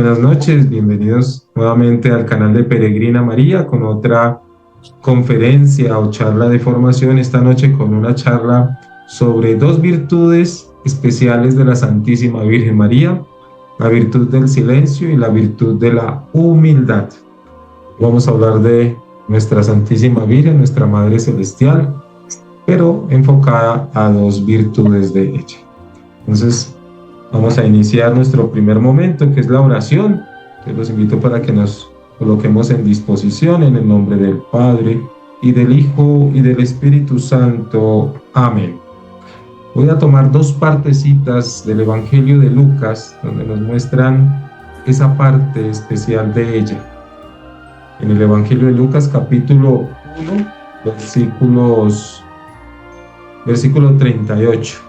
buenas noches, bienvenidos nuevamente al canal de Peregrina María con otra conferencia o charla de formación, esta noche con una charla sobre dos virtudes especiales de la Santísima Virgen María, la virtud del silencio y la virtud de la humildad. Vamos a hablar de nuestra Santísima Virgen, nuestra Madre Celestial, pero enfocada a dos virtudes de ella. Entonces, vamos a iniciar nuestro primer momento, que es la oración. Te los invito para que nos coloquemos en disposición en el nombre del Padre, y del Hijo, y del Espíritu Santo. Amén. Voy a tomar dos partecitas del Evangelio de Lucas, donde nos muestran esa parte especial de ella. En el Evangelio de Lucas, capítulo 1, versículo 38.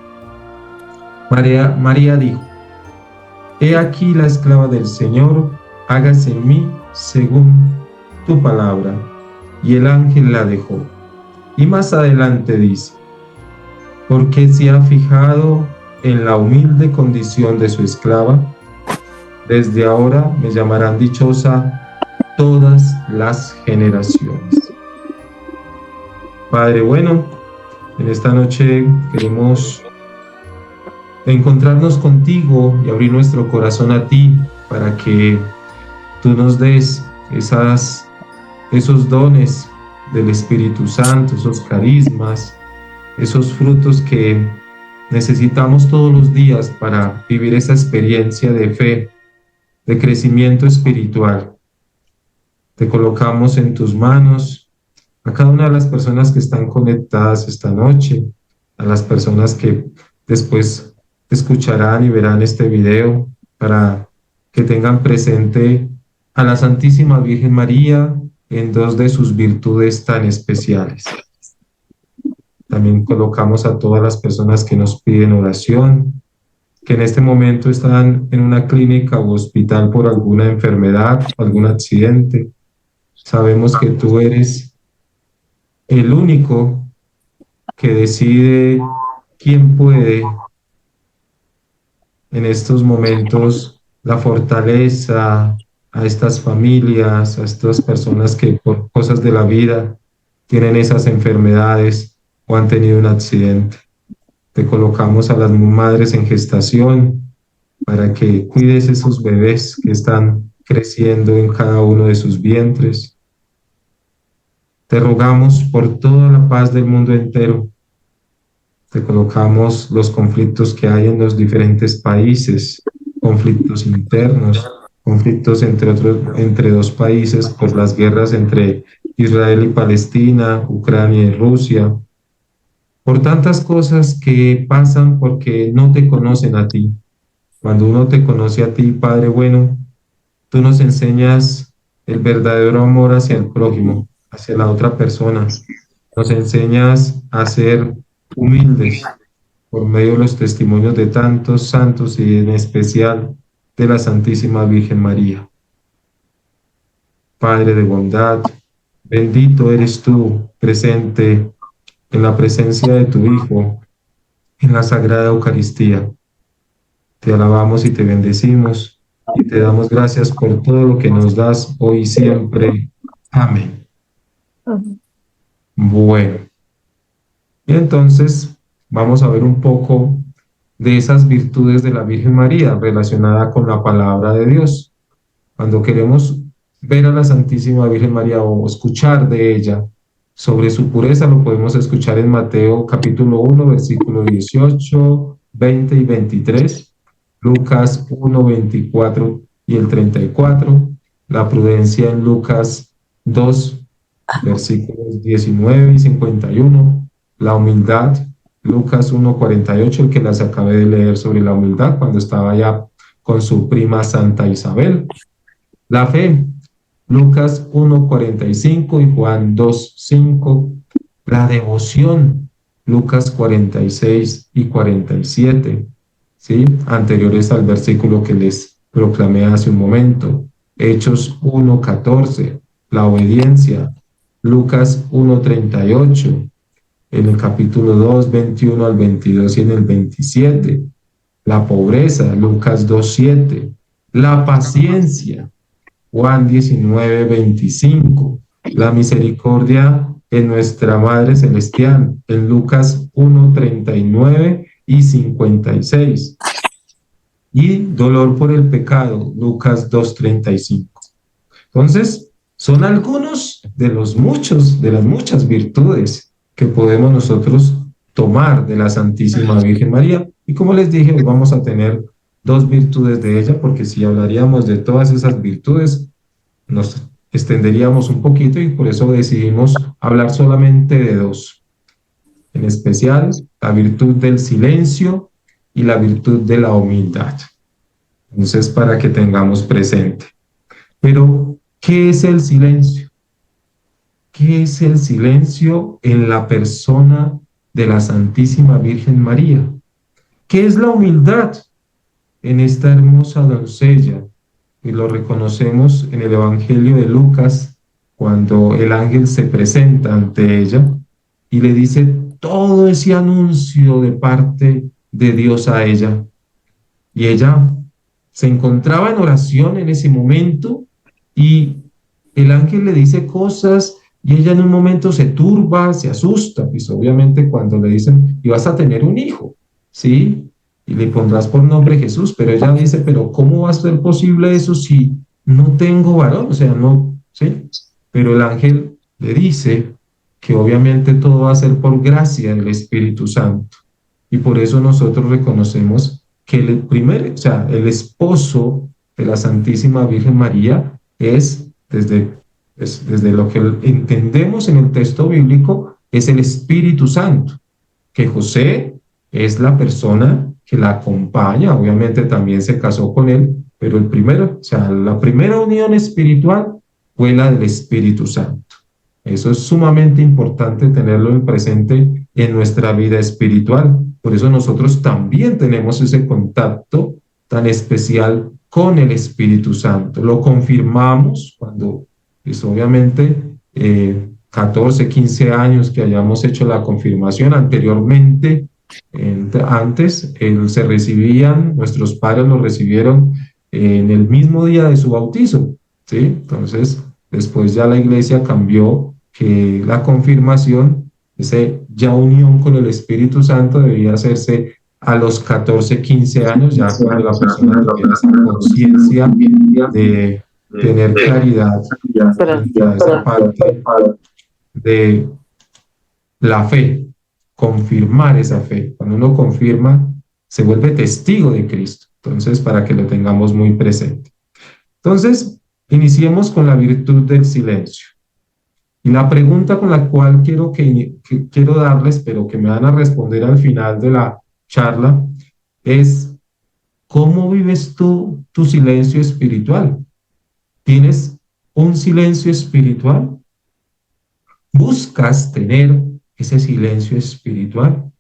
María dijo: He aquí la esclava del Señor, hágase en mí según tu palabra. Y el ángel la dejó. Y más adelante dice: porque se ha fijado en la humilde condición de su esclava, desde ahora me llamarán dichosa todas las generaciones. Padre bueno, en esta noche queremos encontrarnos contigo y abrir nuestro corazón a ti para que tú nos des esos dones del Espíritu Santo, esos carismas, esos frutos que necesitamos todos los días para vivir esa experiencia de fe, de crecimiento espiritual. Te colocamos en tus manos a cada una de las personas que están conectadas esta noche, a las personas que después escucharán y verán este video, para que tengan presente a la Santísima Virgen María en dos de sus virtudes tan especiales. También colocamos a todas las personas que nos piden oración, que en este momento están en una clínica o hospital por alguna enfermedad o algún accidente. Sabemos que tú eres el único que decide quién puede en estos momentos la fortaleza a estas familias, a estas personas que por cosas de la vida tienen esas enfermedades o han tenido un accidente. Te colocamos a las madres en gestación para que cuides esos bebés que están creciendo en cada uno de sus vientres. Te rogamos por toda la paz del mundo entero. Te colocamos los conflictos que hay en los diferentes países, conflictos internos, conflictos entre dos países por las guerras entre Israel y Palestina, Ucrania y Rusia, por tantas cosas que pasan porque no te conocen a ti. Cuando uno te conoce a ti, Padre bueno, tú nos enseñas el verdadero amor hacia el prójimo, hacia la otra persona. Nos enseñas a ser humildes por medio de los testimonios de tantos santos y en especial de la Santísima Virgen María. Padre de bondad, bendito eres tú, presente en la presencia de tu Hijo, en la Sagrada Eucaristía. Te alabamos y te bendecimos y te damos gracias por todo lo que nos das hoy y siempre. Amén. Bueno, y entonces vamos a ver un poco de esas virtudes de la Virgen María relacionada con la palabra de Dios. Cuando queremos ver a la Santísima Virgen María o escuchar de ella sobre su pureza, lo podemos escuchar en Mateo capítulo 1, versículo 18, 20 y 23, Lucas 1, 24 y el 34, la prudencia en Lucas 2, versículos 19 y 51, la humildad, Lucas 1, 48, el que las acabé de leer sobre la humildad cuando estaba ya con su prima Santa Isabel, la fe, Lucas 1, 45 y Juan 2, 5, la devoción, Lucas 46 y 47, ¿sí? Anteriores al versículo que les proclamé hace un momento, Hechos 1, 14, la obediencia, Lucas 1, 38, en el capítulo 2, 21 al 22 y en el 27, la pobreza, Lucas 2, 7, la paciencia, Juan 19:25, la misericordia en nuestra Madre Celestial, en Lucas 1:39 y 56, y dolor por el pecado, Lucas 2:35. Entonces, son algunos de los muchos, de las muchas virtudes que podemos nosotros tomar de la Santísima Virgen María. Y como les dije, hoy vamos a tener dos virtudes de ella, porque si hablaríamos de todas esas virtudes, nos extenderíamos un poquito y por eso decidimos hablar solamente de dos, en especial la virtud del silencio y la virtud de la humildad. Entonces, para que tengamos presente. Pero, ¿qué es el silencio? ¿Qué es el silencio en la persona de la Santísima Virgen María? ¿Qué es la humildad en esta hermosa doncella? Y lo reconocemos en el Evangelio de Lucas, cuando el ángel se presenta ante ella y le dice todo ese anuncio de parte de Dios a ella. Y ella se encontraba en oración en ese momento y el ángel le dice cosas y ella en un momento se turba, se asusta, pues obviamente cuando le dicen, y vas a tener un hijo, ¿sí? Y le pondrás por nombre Jesús, pero ella dice, pero ¿cómo va a ser posible eso si no tengo varón? O sea, no, ¿sí? Pero el ángel le dice que obviamente todo va a ser por gracia del Espíritu Santo. Y por eso nosotros reconocemos que o sea, el esposo de la Santísima Virgen María es, desde lo que entendemos en el texto bíblico, es el Espíritu Santo, que José es la persona que la acompaña, obviamente también se casó con él, pero o sea, la primera unión espiritual fue la del Espíritu Santo. Eso es sumamente importante tenerlo en presente en nuestra vida espiritual. Por eso nosotros también tenemos ese contacto tan especial con el Espíritu Santo. Lo confirmamos cuando, pues obviamente, 14, 15 años que hayamos hecho la confirmación anteriormente, antes se recibían, nuestros padres lo recibieron en el mismo día de su bautizo, ¿sí? Entonces, después ya la iglesia cambió que la confirmación, esa ya unión con el Espíritu Santo debía hacerse a los 14, 15 años, ya cuando la persona tuviera esa conciencia de tener claridad frente a esa parte de la fe, confirmar esa fe. Cuando uno confirma, se vuelve testigo de Cristo. Entonces, para que lo tengamos muy presente. Entonces, iniciemos con la virtud del silencio. Y la pregunta con la cual quiero darles, pero que me van a responder al final de la charla, es ¿cómo vives tú tu silencio espiritual? ¿Tienes un silencio espiritual? ¿Buscas tener ese silencio espiritual?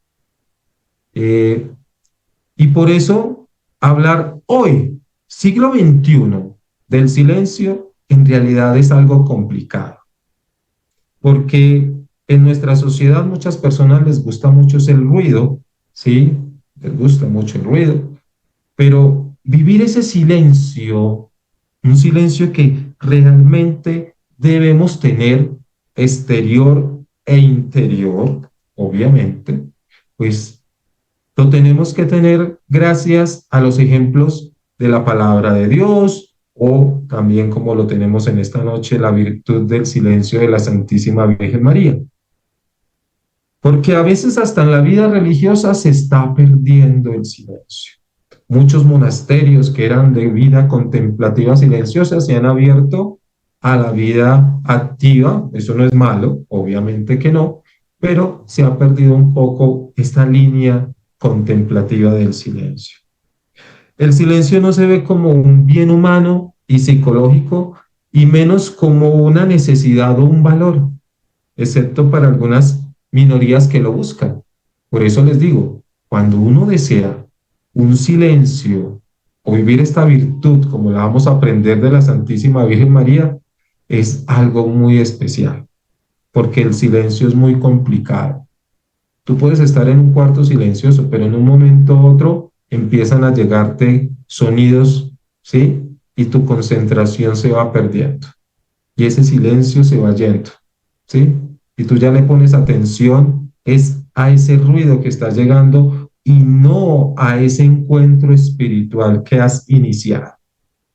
Y por eso hablar hoy, siglo XXI, del silencio en realidad es algo complicado, porque en nuestra sociedad muchas personas les gusta mucho el ruido, ¿sí? Les gusta mucho el ruido, pero vivir ese silencio, un silencio que realmente debemos tener exterior e interior, obviamente, pues lo tenemos que tener gracias a los ejemplos de la palabra de Dios o también como lo tenemos en esta noche, la virtud del silencio de la Santísima Virgen María. Porque a veces hasta en la vida religiosa se está perdiendo el silencio. Muchos monasterios que eran de vida contemplativa silenciosa se han abierto a la vida activa. Eso no es malo, obviamente que no, pero se ha perdido un poco esta línea contemplativa del silencio. El silencio no se ve como un bien humano y psicológico, y menos como una necesidad o un valor, excepto para algunas minorías que lo buscan. Por eso les digo, cuando uno desea un silencio o vivir esta virtud como la vamos a aprender de la Santísima Virgen María, es algo muy especial, porque el silencio es muy complicado. Tú puedes estar en un cuarto silencioso, pero en un momento u otro empiezan a llegarte sonidos, ¿sí? y tu concentración se va perdiendo y ese silencio se va yendo, ¿sí? Y tú ya le pones atención es a ese ruido que está llegando y no a ese encuentro espiritual que has iniciado.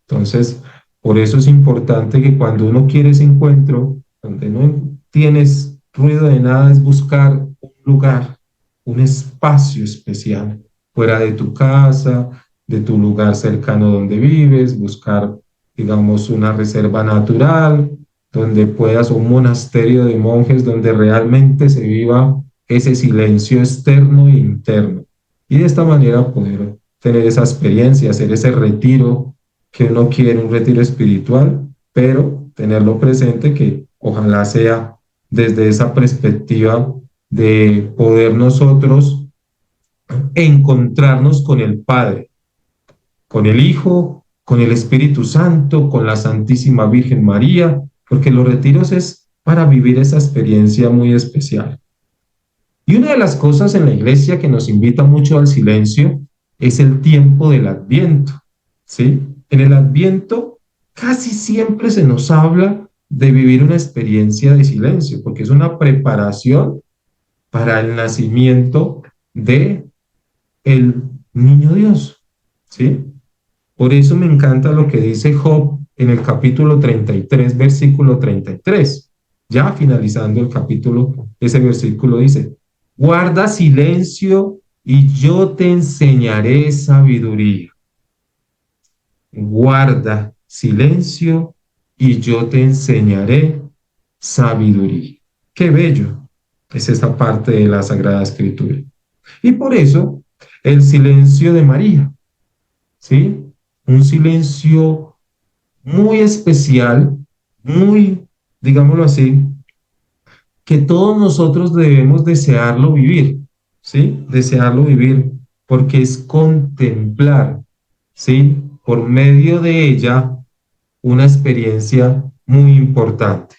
Entonces, por eso es importante que cuando uno quiere ese encuentro, donde no tienes ruido de nada, es buscar un lugar, un espacio especial, fuera de tu casa, de tu lugar cercano donde vives, buscar, digamos, una reserva natural, donde puedas, un monasterio de monjes, donde realmente se viva ese silencio externo e interno. Y de esta manera poder tener esa experiencia, hacer ese retiro que uno quiere, un retiro espiritual, pero tenerlo presente que ojalá sea desde esa perspectiva de poder nosotros encontrarnos con el Padre, con el Hijo, con el Espíritu Santo, con la Santísima Virgen María, porque los retiros es para vivir esa experiencia muy especial. Y una de las cosas en la iglesia que nos invita mucho al silencio es el tiempo del Adviento, ¿sí? En el Adviento casi siempre se nos habla de vivir una experiencia de silencio, porque es una preparación para el nacimiento de el niño Dios, ¿sí? Por eso me encanta lo que dice Job en el capítulo 33, versículo 33. Ya finalizando el capítulo, ese versículo dice, guarda silencio y yo te enseñaré sabiduría. Guarda silencio y yo te enseñaré sabiduría. Qué bello es esta parte de la Sagrada Escritura. Y por eso el silencio de María, ¿sí? Un silencio muy especial, muy, digámoslo así, que todos nosotros debemos desearlo vivir, ¿sí? Desearlo vivir, porque es contemplar, ¿sí? Por medio de ella, una experiencia muy importante,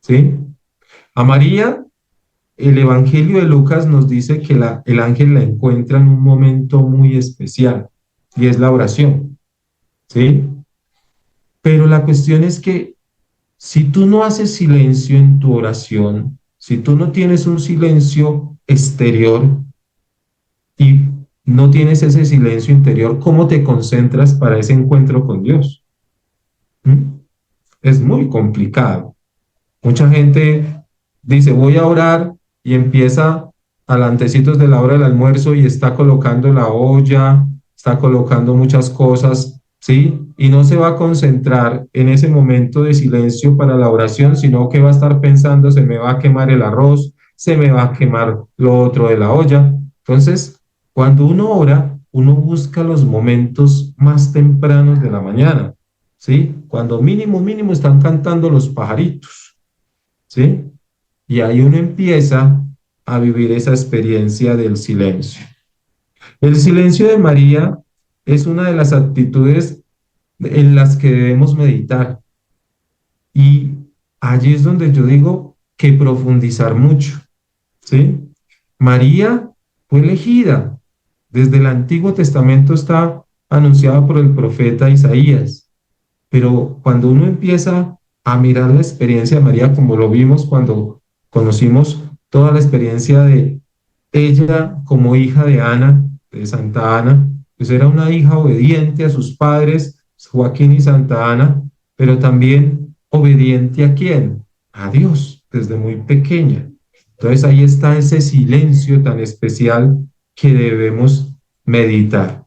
¿sí? A María, el Evangelio de Lucas nos dice que el ángel la encuentra en un momento muy especial, y es la oración, ¿sí? Pero la cuestión es que si tú no haces silencio en tu oración, si tú no tienes un silencio exterior y no tienes ese silencio interior, ¿cómo te concentras para ese encuentro con Dios? ¿Mm? Es muy complicado. Mucha gente dice, voy a orar y empieza al antecitos de la hora del almuerzo y está colocando la olla, está colocando muchas cosas, ¿sí? Y no se va a concentrar en ese momento de silencio para la oración, sino que va a estar pensando, se me va a quemar el arroz, se me va a quemar lo otro de la olla. Entonces, cuando uno ora, uno busca los momentos más tempranos de la mañana, ¿sí? Cuando mínimo, mínimo están cantando los pajaritos, ¿sí? Y ahí uno empieza a vivir esa experiencia del silencio. El silencio de María es una de las actitudes en las que debemos meditar. Y allí es donde yo digo que profundizar mucho, ¿sí? María fue elegida. Desde el Antiguo Testamento está anunciada por el profeta Isaías. Pero cuando uno empieza a mirar la experiencia de María, como lo vimos cuando conocimos toda la experiencia de ella como hija de Ana, de Santa Ana, pues era una hija obediente a sus padres, Joaquín y Santa Ana, pero también obediente a quién? A Dios, desde muy pequeña. Entonces ahí está ese silencio tan especial que debemos meditar.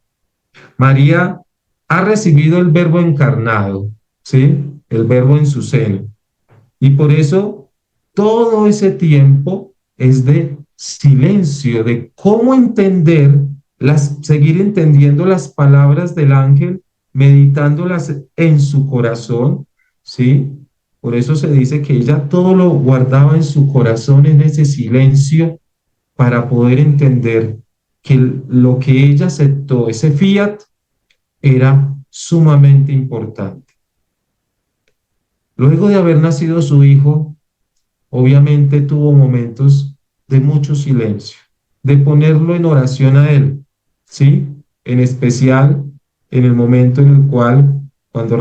María ha recibido el verbo encarnado, ¿sí? El verbo en su seno. Y por eso todo ese tiempo es de silencio, de cómo entender, seguir entendiendo las palabras del ángel, meditándolas en su corazón, ¿sí? Por eso se dice que ella todo lo guardaba en su corazón, en ese silencio, para poder entender que lo que ella aceptó, ese fiat, era sumamente importante. Luego de haber nacido su hijo, obviamente tuvo momentos de mucho silencio, de ponerlo en oración a él, ¿sí? En especial en el momento en el cual cuando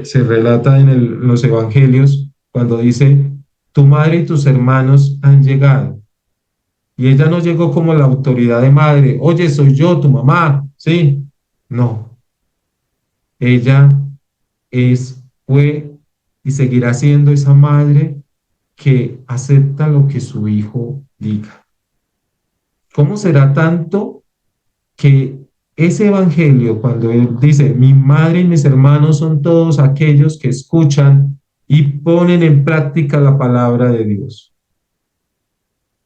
se relata en los evangelios, cuando dice, tu madre y tus hermanos han llegado. Y ella no llegó como la autoridad de madre, oye, soy yo, tu mamá, ¿sí? No, ella fue y seguirá siendo esa madre que acepta lo que su hijo diga. ¿Cómo será tanto que ese evangelio, cuando él dice, mi madre y mis hermanos son todos aquellos que escuchan y ponen en práctica la palabra de Dios?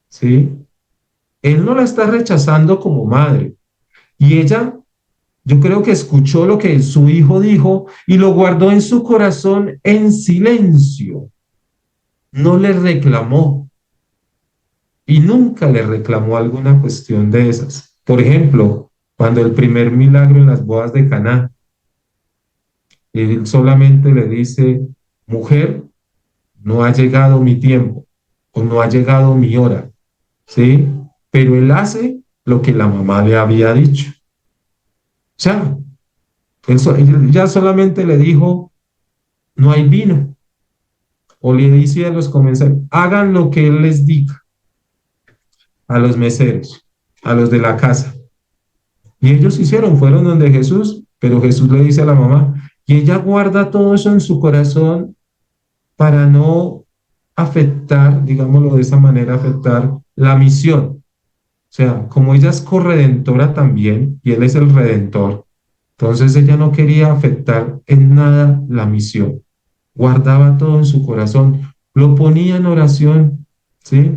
¿Sí? Él no la está rechazando como madre. Y ella, yo creo que escuchó lo que su hijo dijo y lo guardó en su corazón en silencio. No le reclamó y nunca le reclamó alguna cuestión de esas. Por ejemplo, cuando el primer milagro en las bodas de Caná, él solamente le dice, mujer, no ha llegado mi tiempo o no ha llegado mi hora, ¿sí? Pero él hace lo que la mamá le había dicho. O sea, él ya solamente le dijo, no hay vino. O le dice a los comensales, hagan lo que él les diga, a los meseros, a los de la casa. Y ellos hicieron, fueron donde Jesús, pero Jesús le dice a la mamá, y ella guarda todo eso en su corazón para no afectar, digámoslo de esa manera, afectar la misión. O sea, como ella es corredentora también, y él es el redentor, entonces ella no quería afectar en nada la misión. Guardaba todo en su corazón, lo ponía en oración, ¿sí?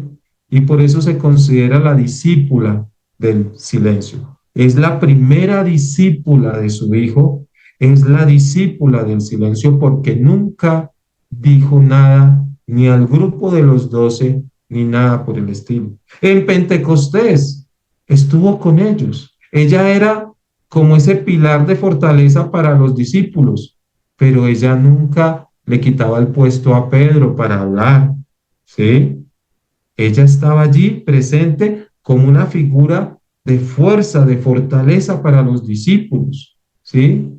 Y por eso se considera la discípula del silencio. Es la primera discípula de su hijo, es la discípula del silencio porque nunca dijo nada ni al grupo de los 12 ni nada por el estilo. En Pentecostés estuvo con ellos. Ella era como ese pilar de fortaleza para los discípulos, pero ella nunca le quitaba el puesto a Pedro para hablar, ¿sí? Ella estaba allí presente como una figura de fuerza, de fortaleza para los discípulos, ¿sí?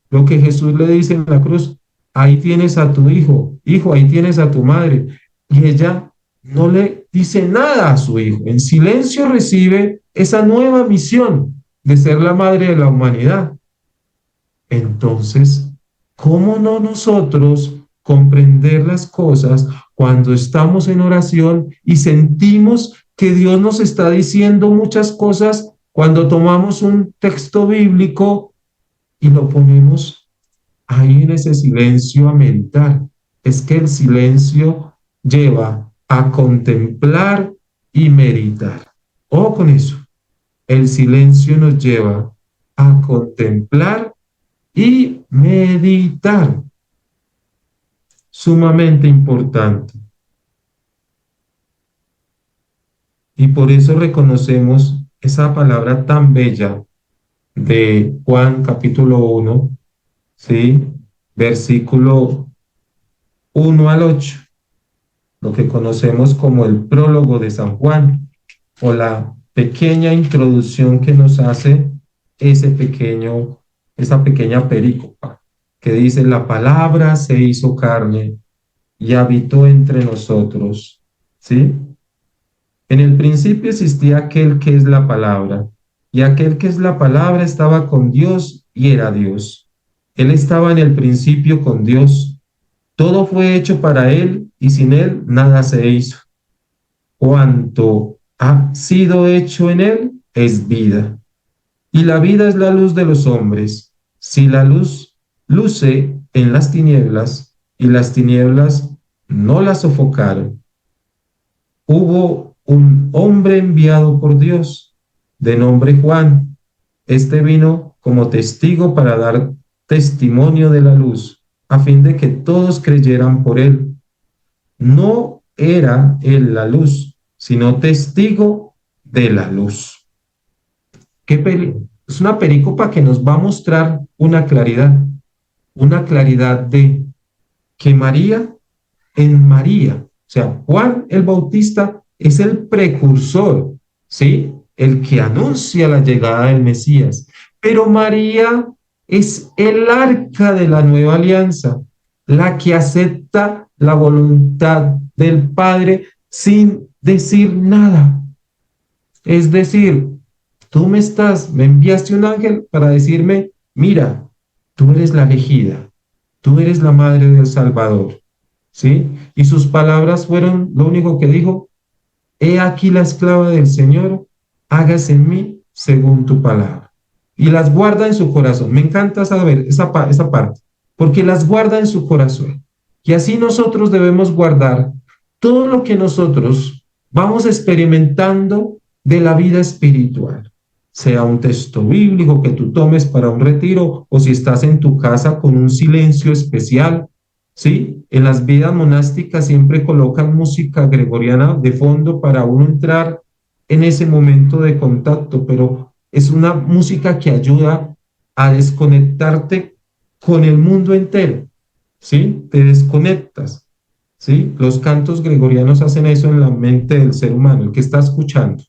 Lo que Jesús le dice en la cruz, ahí tienes a tu hijo, hijo, ahí tienes a tu madre. Y ella no le dice nada a su hijo, en silencio recibe esa nueva misión de ser la madre de la humanidad. Entonces, ¿cómo no nosotros comprender las cosas cuando estamos en oración y sentimos que Dios nos está diciendo muchas cosas cuando tomamos un texto bíblico y lo ponemos ahí en ese silencio a meditar? Es que el silencio lleva a contemplar y meditar. Ojo con eso. El silencio nos lleva a contemplar y meditar, sumamente importante. Y por eso reconocemos esa palabra tan bella de Juan capítulo 1, ¿sí? Versículo 1 al 8, lo que conocemos como el prólogo de San Juan, o la pequeña introducción que nos hace esa pequeña perícopa, que dice, la palabra se hizo carne y habitó entre nosotros, ¿sí? En el principio existía aquel que es la palabra, y aquel que es la palabra estaba con Dios y era Dios. Él estaba en el principio con Dios. Todo fue hecho para él y sin él nada se hizo. Cuanto ha sido hecho en él es vida. Y la vida es la luz de los hombres. Si la luz luce en las tinieblas y las tinieblas no la sofocaron, hubo un hombre enviado por Dios, de nombre Juan. Este vino como testigo para dar testimonio de la luz, a fin de que todos creyeran por él. No era él la luz, sino testigo de la luz. Es una pericopa que nos va a mostrar una claridad de que María, o sea, Juan el Bautista es el precursor, ¿sí? El que anuncia la llegada del Mesías. Pero María Es el arca de la nueva alianza, la que acepta la voluntad del Padre sin decir nada. Es decir, me enviaste un ángel para decirme, mira, tú eres la elegida, tú eres la madre del Salvador, ¿sí? Y sus palabras fueron, lo único que dijo, he aquí la esclava del Señor, hágase en mí según tu palabra. Y las guarda en su corazón. Me encanta saber esa parte, porque las guarda en su corazón. Y así nosotros debemos guardar todo lo que nosotros vamos experimentando de la vida espiritual, sea un texto bíblico que tú tomes para un retiro o si estás en tu casa con un silencio especial, ¿sí? En las vidas monásticas siempre colocan música gregoriana de fondo para uno entrar en ese momento de contacto, pero es una música que ayuda a desconectarte con el mundo entero, ¿sí? Te desconectas, ¿sí? Los cantos gregorianos hacen eso en la mente del ser humano, el que está escuchando,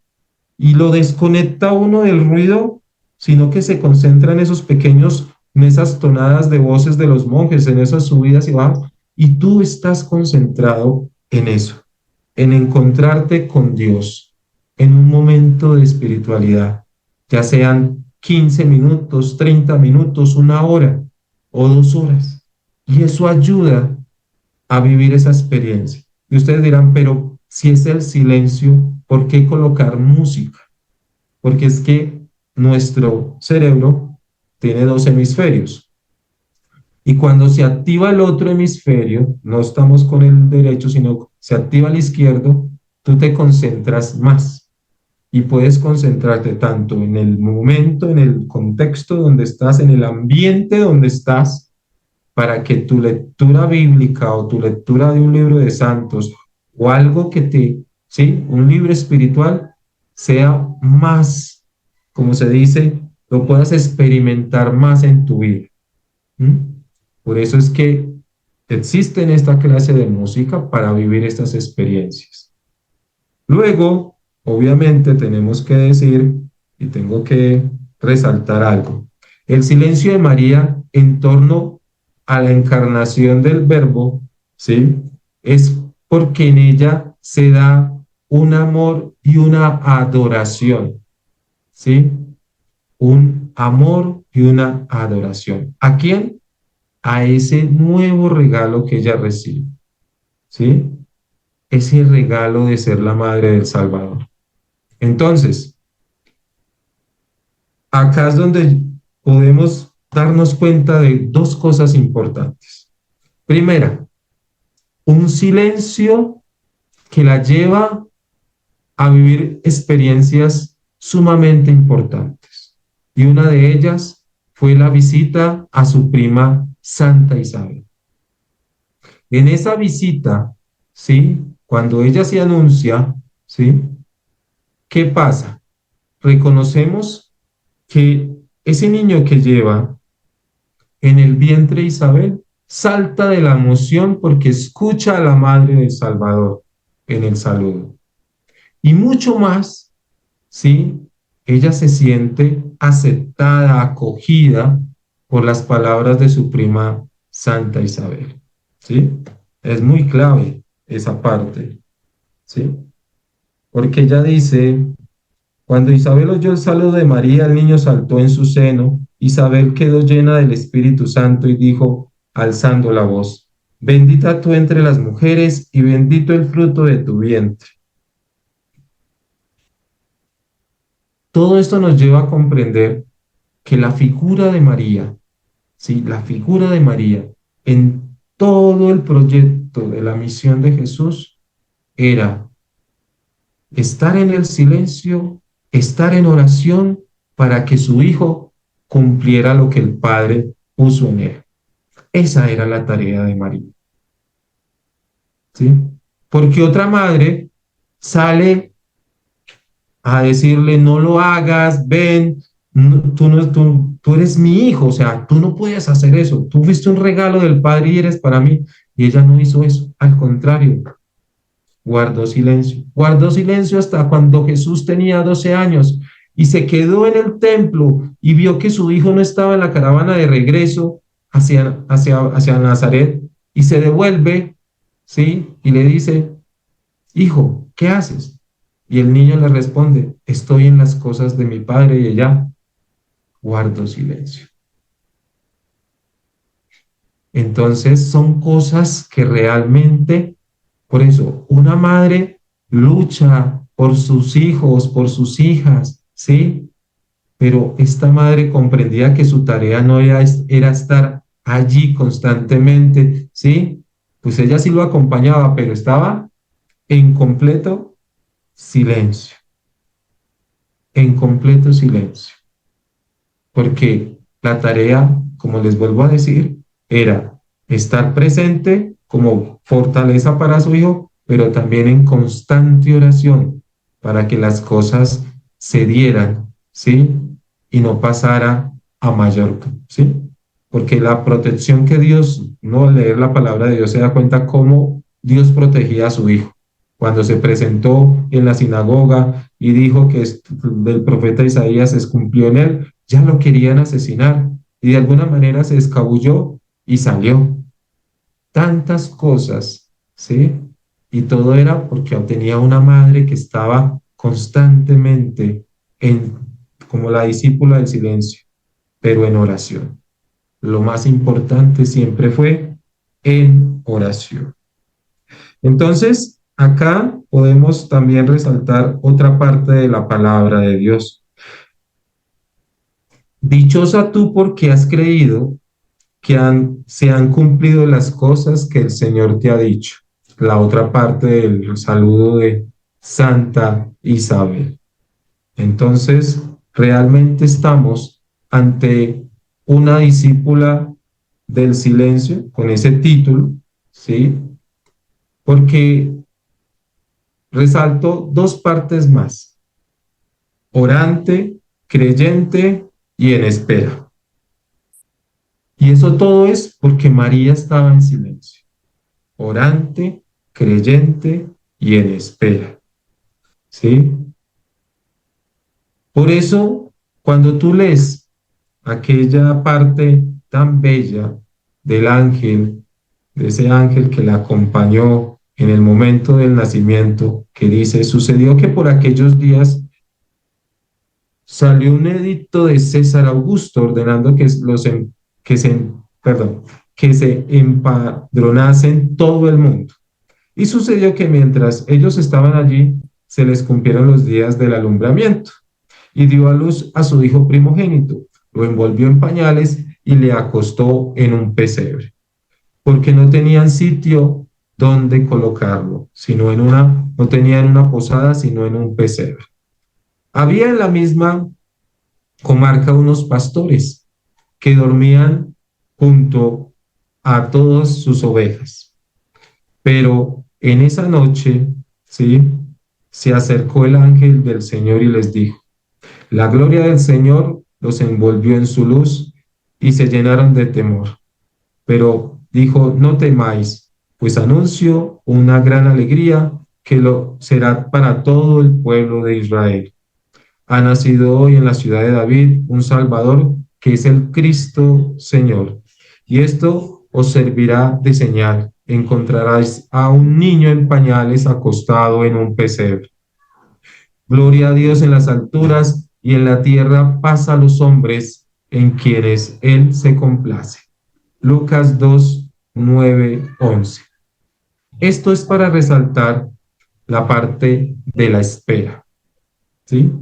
y lo desconecta uno del ruido, sino que se concentra en esos pequeños, en esas tonadas de voces de los monjes, en esas subidas y bajas, y tú estás concentrado en eso, en encontrarte con Dios, en un momento de espiritualidad, ya sean 15 minutos, 30 minutos, una hora o 2 horas. Y eso ayuda a vivir esa experiencia. Y ustedes dirán, pero si es el silencio, ¿por qué colocar música? Porque es que nuestro cerebro tiene dos hemisferios. Y cuando se activa el otro hemisferio, no estamos con el derecho, sino se activa el izquierdo, tú te concentras más y puedes concentrarte tanto en el momento, en el contexto donde estás, en el ambiente donde estás, para que tu lectura bíblica o tu lectura de un libro de santos o algo que ¿sí? Un libro espiritual sea más, como se dice, lo puedas experimentar más en tu vida. ¿Mm? Por eso es que existen esta clase de música para vivir estas experiencias. Luego, obviamente, tenemos que decir, y tengo que resaltar algo, el silencio de María en torno a la encarnación del Verbo, ¿sí? Es porque en ella se da un amor y una adoración, ¿sí? Un amor y una adoración. ¿A quién? A ese nuevo regalo que ella recibe, ¿sí? Ese regalo de ser la madre del Salvador. Entonces, acá es donde podemos darnos cuenta de dos cosas importantes. Primera, un silencio que la lleva a vivir experiencias sumamente importantes. Y una de ellas fue la visita a su prima Santa Isabel. En esa visita, ¿sí? Cuando ella se anuncia, ¿sí? ¿Qué pasa? Reconocemos que ese niño que lleva en el vientre de Isabel salta de la emoción porque escucha a la madre del Salvador en el saludo. Y mucho más, ¿sí? Ella se siente aceptada, acogida por las palabras de su prima Santa Isabel, ¿sí? Es muy clave esa parte, ¿sí? Porque ella dice, cuando Isabel oyó el saludo de María, el niño saltó en su seno. Isabel quedó llena del Espíritu Santo y dijo, alzando la voz, bendita tú entre las mujeres y bendito el fruto de tu vientre. Todo esto nos lleva a comprender que la figura de María, sí, la figura de María en todo el proyecto de la misión de Jesús era estar en el silencio, estar en oración para que su hijo cumpliera lo que el Padre puso en él. Esa era la tarea de María, ¿sí? Porque otra madre sale a decirle, no lo hagas, ven, tú eres mi hijo, o sea, tú no puedes hacer eso, tú fuiste un regalo del Padre y eres para mí. Y ella no hizo eso, al contrario, guardó silencio hasta cuando Jesús tenía 12 años y se quedó en el templo y vio que su hijo no estaba en la caravana de regreso hacia Nazaret y se devuelve, ¿sí? Y le dice, hijo, ¿qué haces? Y el niño le responde, estoy en las cosas de mi padre y ella guardo silencio. Entonces son cosas que realmente, por eso, una madre lucha por sus hijos, por sus hijas, ¿sí? Pero esta madre comprendía que su tarea no era estar allí constantemente, ¿sí? Pues ella sí lo acompañaba, pero estaba en completo silencio, en completo silencio, porque la tarea, como les vuelvo a decir, era estar presente como fortaleza para su hijo, pero también en constante oración para que las cosas se dieran, ¿sí? Y no pasara a mayor, ¿sí? Porque la protección que Dios, no leer la palabra de Dios, se da cuenta cómo Dios protegía a su hijo. Cuando se presentó en la sinagoga y dijo que del profeta Isaías se cumplió en él, ya lo querían asesinar y de alguna manera se escabulló y salió. Tantas cosas, ¿sí? Y todo era porque tenía una madre que estaba constantemente como la discípula del silencio, pero en oración. Lo más importante siempre fue en oración. Entonces, acá podemos también resaltar otra parte de la palabra de Dios. Dichosa tú porque has creído que se han cumplido las cosas que el Señor te ha dicho. La otra parte del saludo de Santa Isabel. Entonces, realmente estamos ante una discípula del silencio con ese título, ¿sí? Porque resalto dos partes más: orante, creyente y en espera. Y eso todo es porque María estaba en silencio, orante, creyente y en espera, ¿sí? Por eso, cuando tú lees aquella parte tan bella del ángel, de ese ángel que la acompañó en el momento del nacimiento, que dice, sucedió que por aquellos días salió un edicto de César Augusto ordenando que se, perdón, que se empadronasen todo el mundo. Y sucedió que mientras ellos estaban allí, se les cumplieron los días del alumbramiento y dio a luz a su hijo primogénito, lo envolvió en pañales y le acostó en un pesebre, porque no tenían sitio donde colocarlo, no tenían una posada, sino en un pesebre. Había en la misma comarca unos pastores que dormían junto a todas sus ovejas. Pero en esa noche, ¿sí? Se acercó el ángel del Señor y les dijo, la gloria del Señor los envolvió en su luz y se llenaron de temor. Pero dijo, no temáis, pues anuncio una gran alegría que lo será para todo el pueblo de Israel. Ha nacido hoy en la ciudad de David un Salvador que es el Cristo Señor. Y esto os servirá de señal. Encontraréis a un niño en pañales acostado en un pesebre. Gloria a Dios en las alturas y en la tierra paz a los hombres en quienes Él se complace. Lucas 2, 9, 11. Esto es para resaltar la parte de la espera, ¿sí?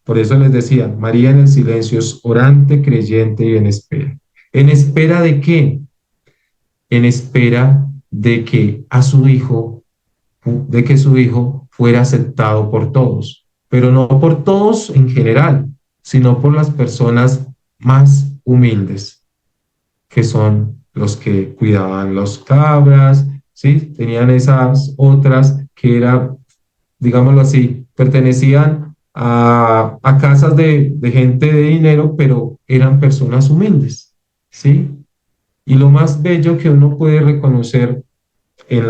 Por eso les decía, María en el silencio es orante, creyente y en espera. ¿En espera de qué? En espera de que su hijo fuera aceptado por todos, pero no por todos en general, sino por las personas más humildes, que son los que cuidaban los cabras, ¿sí? Tenían esas otras que eran, digámoslo así, pertenecían a casas de gente de dinero, pero eran personas humildes, ¿sí? Y lo más bello que uno puede reconocer en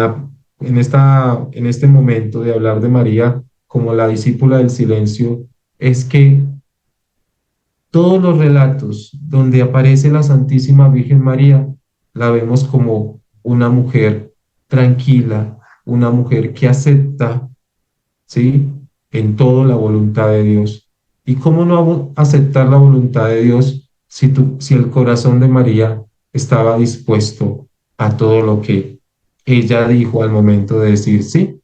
en este momento de hablar de María como la discípula del silencio es que todos los relatos donde aparece la Santísima Virgen María, la vemos como una mujer tranquila, una mujer que acepta, ¿sí? En todo la voluntad de Dios. ¿Y cómo no aceptar la voluntad de Dios si el corazón de María estaba dispuesto a todo lo que ella dijo al momento de decir sí?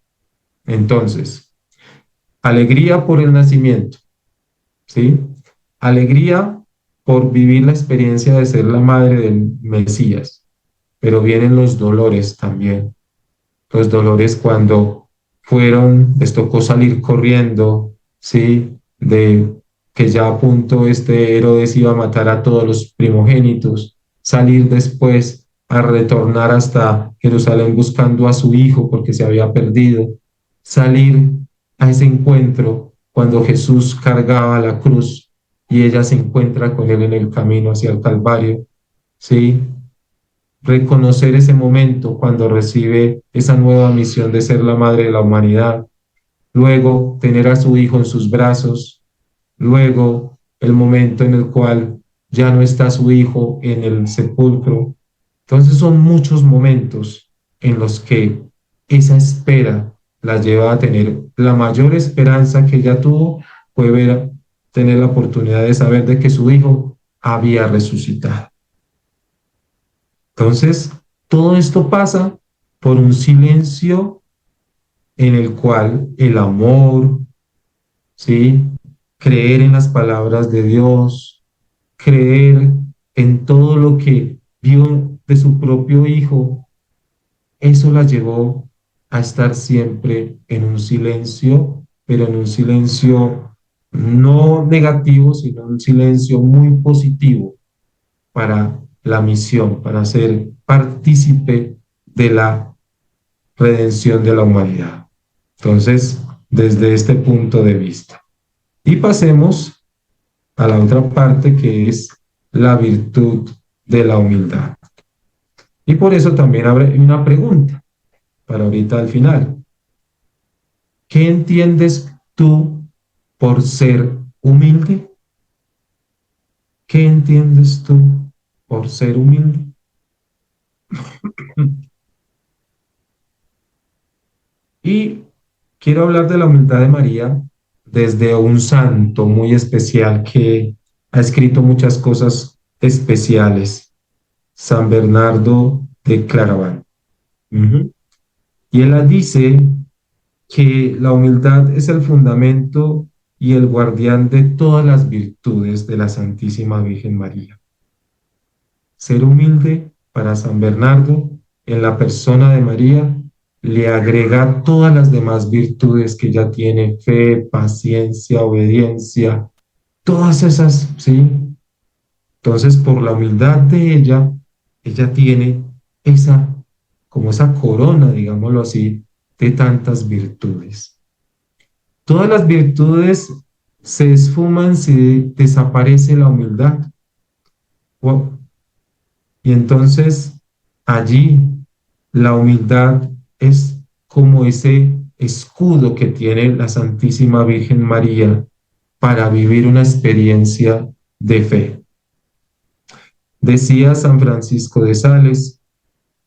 Entonces, alegría por el nacimiento, ¿sí? Alegría por vivir la experiencia de ser la madre del Mesías, pero vienen los dolores también, los dolores cuando les tocó salir corriendo, ¿sí? De que ya a punto Herodes iba a matar a todos los primogénitos, salir después a retornar hasta Jerusalén buscando a su hijo porque se había perdido, salir a ese encuentro cuando Jesús cargaba la cruz y ella se encuentra con él en el camino hacia el Calvario, ¿sí? Reconocer ese momento cuando recibe esa nueva misión de ser la madre de la humanidad, luego tener a su hijo en sus brazos, luego el momento en el cual ya no está su hijo en el sepulcro. Entonces son muchos momentos en los que esa espera la lleva a tener la mayor esperanza que ella tuvo fue tener la oportunidad de saber de que su hijo había resucitado. Entonces, todo esto pasa por un silencio en el cual el amor, ¿sí? Creer en las palabras de Dios, creer en todo lo que vio de su propio hijo, eso la llevó a estar siempre en un silencio, pero en un silencio no negativo, sino un silencio muy positivo para la misión, para ser partícipe de la redención de la humanidad. Entonces, desde este punto de vista. Y pasemos a la otra parte que es la virtud de la humildad. Y por eso también abre una pregunta para ahorita al final. ¿Qué entiendes tú por ser humilde? ¿Qué entiendes tú por ser humilde? Y quiero hablar de la humildad de María desde un santo muy especial que ha escrito muchas cosas especiales, San Bernardo de Claraval. Ujú. Y él dice que la humildad es el fundamento y el guardián de todas las virtudes de la Santísima Virgen María. Ser humilde para San Bernardo en la persona de María le agrega todas las demás virtudes que ella tiene, fe, paciencia, obediencia, todas esas, ¿sí? Entonces, por la humildad de ella tiene esa, como esa corona, digámoslo así, de tantas virtudes. Todas las virtudes se esfuman si desaparece la humildad. Wow. Y entonces allí la humildad es como ese escudo que tiene la Santísima Virgen María para vivir una experiencia de fe. Decía San Francisco de Sales,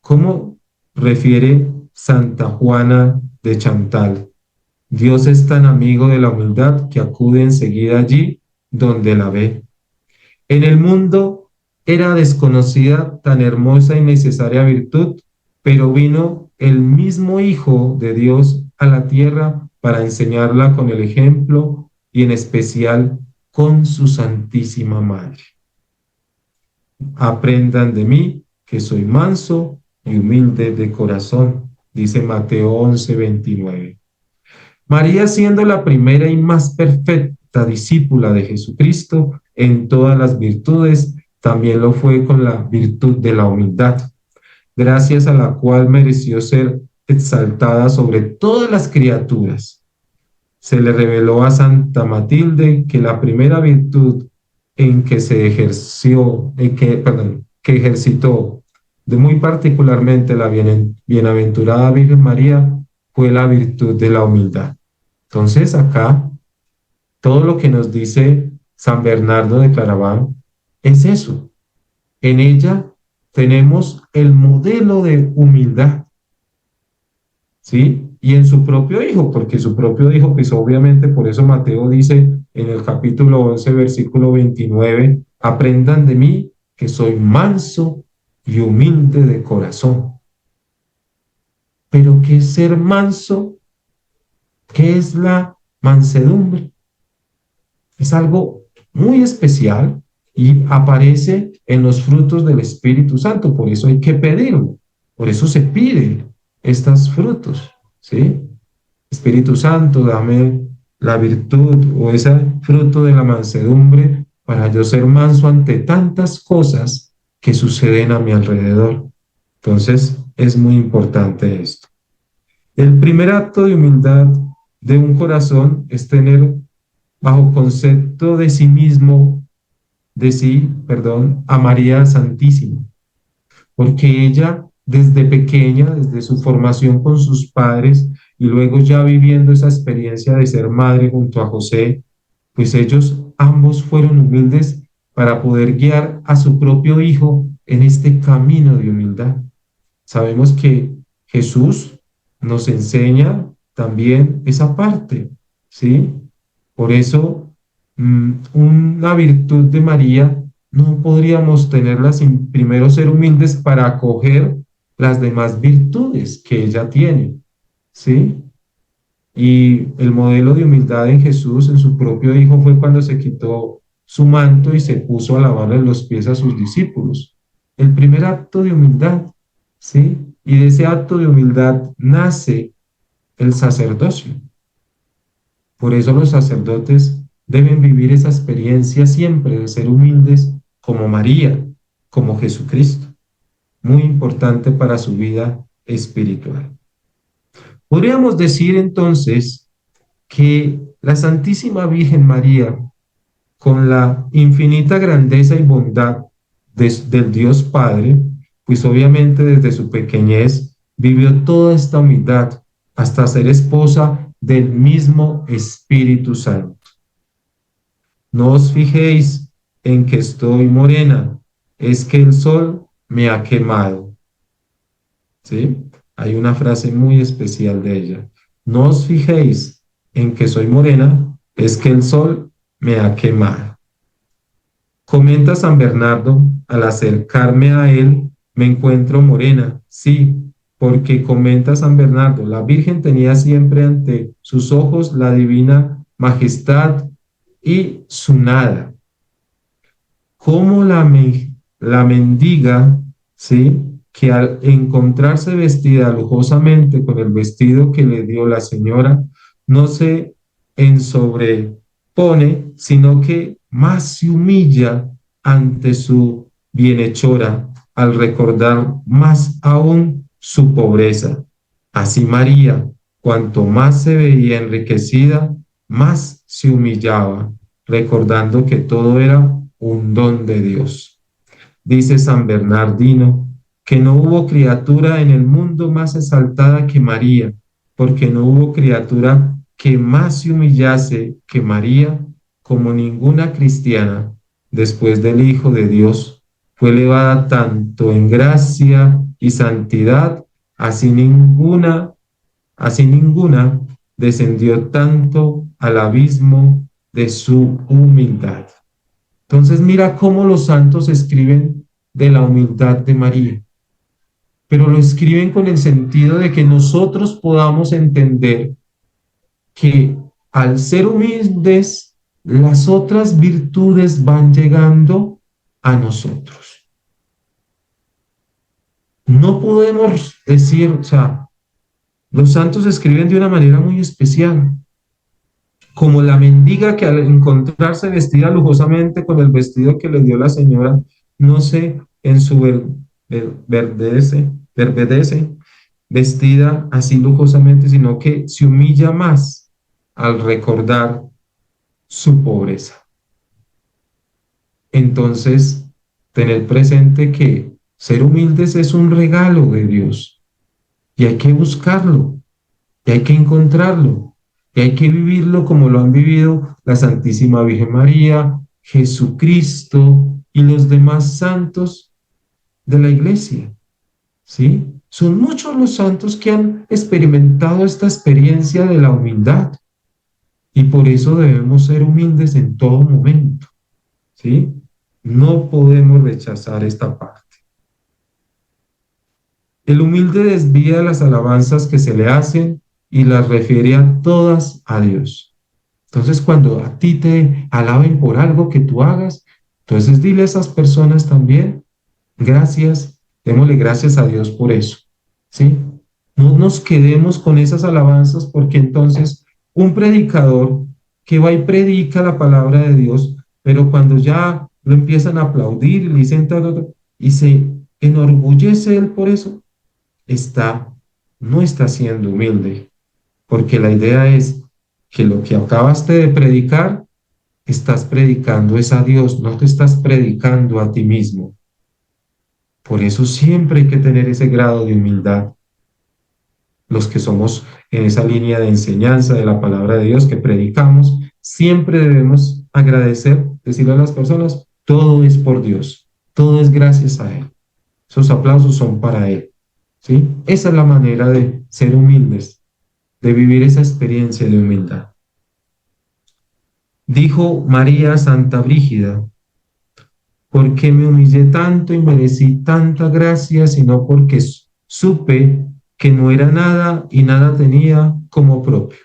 ¿cómo refiere Santa Juana de Chantal? Dios es tan amigo de la humildad que acude enseguida allí donde la ve. En el mundo era desconocida tan hermosa y necesaria virtud, pero vino el mismo Hijo de Dios a la tierra para enseñarla con el ejemplo y en especial con su Santísima Madre. Aprendan de mí que soy manso y humilde de corazón, dice Mateo 11:29. María, siendo la primera y más perfecta discípula de Jesucristo en todas las virtudes, también lo fue con la virtud de la humildad, gracias a la cual mereció ser exaltada sobre todas las criaturas. Se le reveló a Santa Matilde que la primera virtud en que se ejerció, que ejercitó de muy particularmente la bienaventurada Virgen María fue la virtud de la humildad. Entonces acá todo lo que nos dice San Bernardo de Claraval, es eso. En ella tenemos el modelo de humildad, ¿sí? Y en su propio hijo, porque su propio hijo, pues obviamente por eso Mateo dice en el capítulo 11, versículo 29, aprendan de mí que soy manso y humilde de corazón. Pero ¿qué es ser manso? ¿Qué es la mansedumbre? Es algo muy especial y aparece en los frutos del Espíritu Santo, por eso hay que pedirlo, por eso se piden estos frutos, ¿sí? Espíritu Santo, dame la virtud o ese fruto de la mansedumbre para yo ser manso ante tantas cosas que suceden a mi alrededor. Entonces, es muy importante esto. El primer acto de humildad de un corazón es tener bajo concepto de sí mismo, de sí, perdón, a María Santísima, porque ella desde pequeña, desde su formación con sus padres y luego ya viviendo esa experiencia de ser madre junto a José, pues ellos ambos fueron humildes para poder guiar a su propio hijo en este camino de humildad. Sabemos que Jesús nos enseña también esa parte, ¿sí? Por eso, una virtud de María no podríamos tenerla sin primero ser humildes para acoger las demás virtudes que ella tiene, ¿sí? Y el modelo de humildad en Jesús, en su propio Hijo, fue cuando se quitó su manto y se puso a lavarle los pies a sus discípulos. El primer acto de humildad, ¿sí? Y de ese acto de humildad nace el sacerdocio. Por eso los sacerdotes deben vivir esa experiencia siempre de ser humildes como María, como Jesucristo. Muy importante para su vida espiritual. Podríamos decir entonces que la Santísima Virgen María, con la infinita grandeza y bondad del Dios Padre, pues obviamente desde su pequeñez vivió toda esta humildad hasta ser esposa del mismo Espíritu Santo. No os fijéis en que estoy morena, es que el sol me ha quemado. ¿Sí? Hay una frase muy especial de ella. No os fijéis en que soy morena, es que el sol me ha quemado. Comenta San Bernardo, al acercarme a él, me encuentro morena. Sí, porque comenta San Bernardo, la Virgen tenía siempre ante sus ojos la divina majestad y su nada. Como la mendiga, ¿sí? Que al encontrarse vestida lujosamente con el vestido que le dio la señora, no se ensobrepone, sino que más se humilla ante su bienhechora al recordar más aún su pobreza. Así María, cuanto más se veía enriquecida, más se humillaba, recordando que todo era un don de Dios. Dice San Bernardino que no hubo criatura en el mundo más exaltada que María, porque no hubo criatura que más se humillase que María, como ninguna cristiana, después del Hijo de Dios, fue elevada tanto en gracia y santidad, así ninguna descendió tanto al abismo de su humildad. Entonces mira cómo los santos escriben de la humildad de María, pero lo escriben con el sentido de que nosotros podamos entender que al ser humildes, las otras virtudes van llegando a nosotros. No podemos decir, o sea, los santos escriben de una manera muy especial, como la mendiga que al encontrarse vestida lujosamente con el vestido que le dio la señora, no se ensoberbedece vestida así lujosamente, sino que se humilla más al recordar su pobreza. Entonces, tener presente que ser humildes es un regalo de Dios y hay que buscarlo y hay que encontrarlo y hay que vivirlo como lo han vivido la Santísima Virgen María, Jesucristo y los demás santos de la iglesia, ¿sí? Son muchos los santos que han experimentado esta experiencia de la humildad y por eso debemos ser humildes en todo momento, ¿sí? No podemos rechazar esta parte. El humilde desvía las alabanzas que se le hacen y las refiere a todas a Dios. Entonces, cuando a ti te alaben por algo que tú hagas, entonces dile a esas personas también, gracias, démosle gracias a Dios por eso, ¿sí? No nos quedemos con esas alabanzas porque entonces un predicador que va y predica la palabra de Dios, pero cuando ya lo empiezan a aplaudir y le dicen todo, y se enorgullece él por eso, está, no está siendo humilde, porque la idea es que lo que acabaste de predicar, estás predicando es a Dios, no te estás predicando a ti mismo. Por eso siempre hay que tener ese grado de humildad. Los que somos en esa línea de enseñanza de la palabra de Dios que predicamos, siempre debemos agradecer, decirle a las personas, todo es por Dios, todo es gracias a Él. Esos aplausos son para Él. ¿Sí? Esa es la manera de ser humildes, de vivir esa experiencia de humildad. Dijo María Santa Brígida, ¿por qué me humillé tanto y merecí tanta gracia, sino porque supe que no era nada y nada tenía como propio?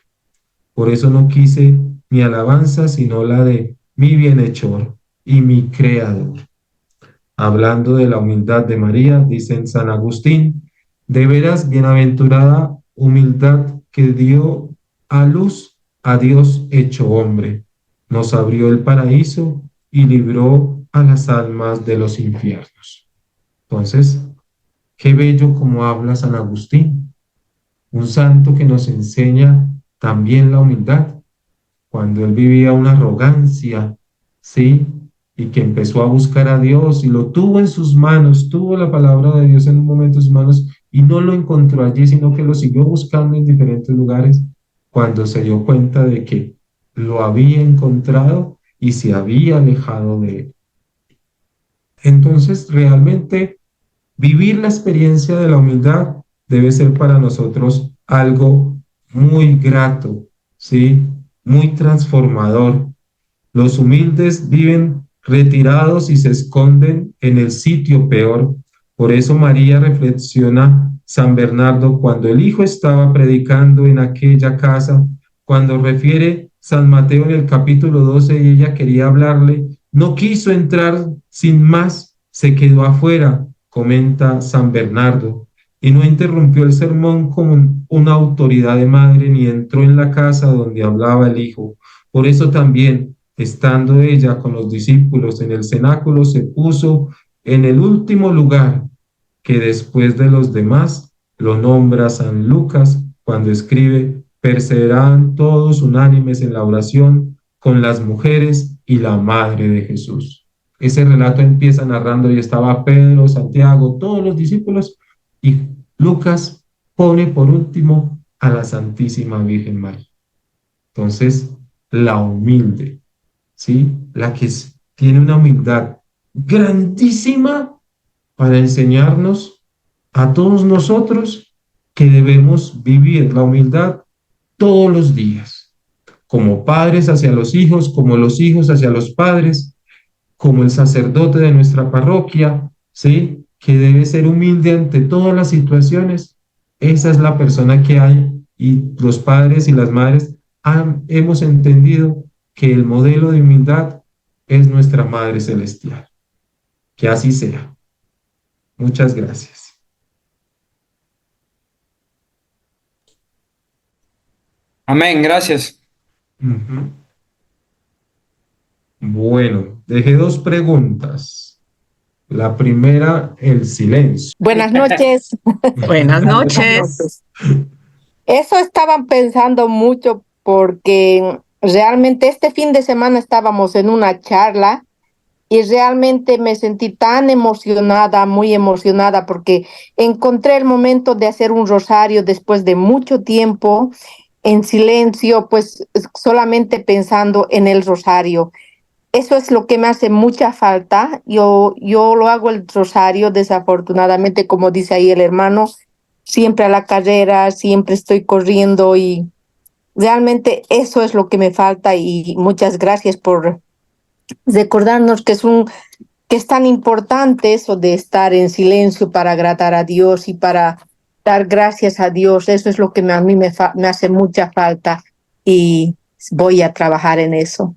Por eso no quise mi alabanza, sino la de mi bienhechor y mi creador. Hablando de la humildad de María, dice en San Agustín, de veras bienaventurada humildad que dio a luz a Dios hecho hombre, nos abrió el paraíso y libró a las almas de los infiernos. Entonces, qué bello como habla San Agustín, un santo que nos enseña también la humildad, cuando él vivía una arrogancia, ¿sí? Y que empezó a buscar a Dios y lo tuvo en sus manos, tuvo la palabra de Dios en un momento en sus manos y no lo encontró allí, sino que lo siguió buscando en diferentes lugares cuando se dio cuenta de que lo había encontrado y se había alejado de él. Entonces, realmente vivir la experiencia de la humildad debe ser para nosotros algo muy grato, ¿sí? Muy transformador. Los humildes viven retirados y se esconden en el sitio peor. Por eso María reflexiona San Bernardo cuando el hijo estaba predicando en aquella casa, cuando refiere San Mateo en el capítulo 12 y ella quería hablarle, no quiso entrar sin más, se quedó afuera, comenta San Bernardo, y no interrumpió el sermón como una autoridad de madre ni entró en la casa donde hablaba el hijo. Por eso también estando ella con los discípulos en el cenáculo, se puso en el último lugar que después de los demás lo nombra San Lucas cuando escribe, perseveraban todos unánimes en la oración con las mujeres y la madre de Jesús. Ese relato empieza narrando y estaba Pedro, Santiago, todos los discípulos y Lucas pone por último a la Santísima Virgen María. Entonces, la humilde, ¿sí? La que tiene una humildad grandísima para enseñarnos a todos nosotros que debemos vivir la humildad todos los días, como padres hacia los hijos, como los hijos hacia los padres, como el sacerdote de nuestra parroquia, ¿sí? Que debe ser humilde ante todas las situaciones. Esa es la persona que hay y los padres y las madres hemos entendido que el modelo de humildad es nuestra Madre Celestial. Que así sea. Muchas gracias. Amén, gracias. Ujú. Bueno, dejé dos preguntas. La primera, el silencio. Buenas noches. Buenas noches. Eso estaban pensando mucho porque realmente este fin de semana estábamos en una charla y realmente me sentí tan emocionada, muy emocionada, porque encontré el momento de hacer un rosario después de mucho tiempo en silencio, pues solamente pensando en el rosario. eso es lo que me hace mucha falta. Yo lo hago el rosario, desafortunadamente, como dice ahí el hermano, siempre a la carrera, siempre estoy corriendo y realmente eso es lo que me falta y muchas gracias por recordarnos que es tan importante eso de estar en silencio para agradar a Dios y para dar gracias a Dios. Eso es lo que a mí me hace mucha falta y voy a trabajar en eso.